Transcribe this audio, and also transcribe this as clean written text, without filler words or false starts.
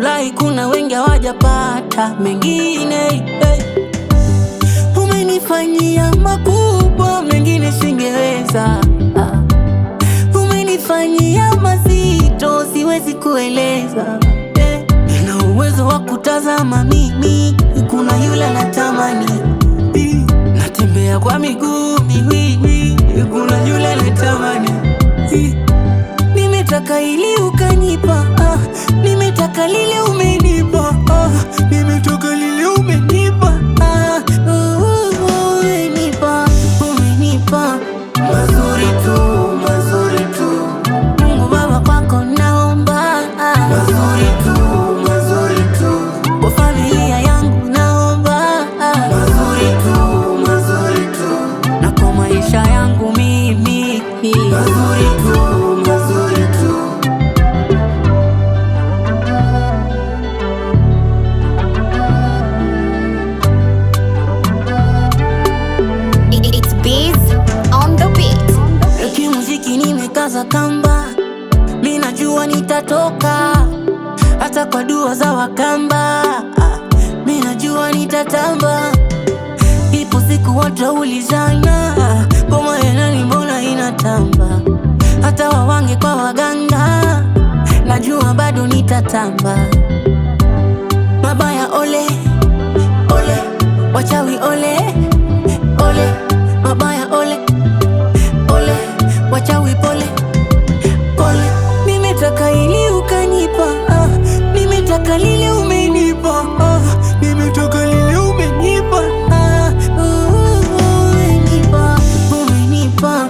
Walai kuna wengi hawajapata mengine, hey. Umenifanyia makubwa mengine singeweza, umenifanyia mazito siwezi kueleza, hey. Na uwezo wa kutazama mimi, kuna yule natamani, natembea kwa miguu miwili, kuna yule natamani, nimetaka ili ukanipa, nimetaka lile umenipa, nimetaka lile umenipa, umenipa, umenipa mazuri tu, mazuri tu. Mungu Baba kwako naomba mazuri tu, mazuri tu. Kwa familia yangu naomba mazuri tu, mazuri tu. Na kwa maisha yangu mimi mazuri tu, mazuri tu. It's Biz on the beat. Kimuziki nimekaza kamba, minajua nitatoka, hata kwa dua za wakamba, minajua nitatamba. Ipo siku wataulizana, ngoma ya nani mbona inatamba? Hata wawange kwa waganga, najua bado nitatamba. Mabaya ole, ole, wachawi ole, ole, mabaya ole, ole, wachawi pole, pole. Nimetaka ili ukanipa, nimetaka lile umenipa, nimetaka lile umenipa, umenipa, umenipa.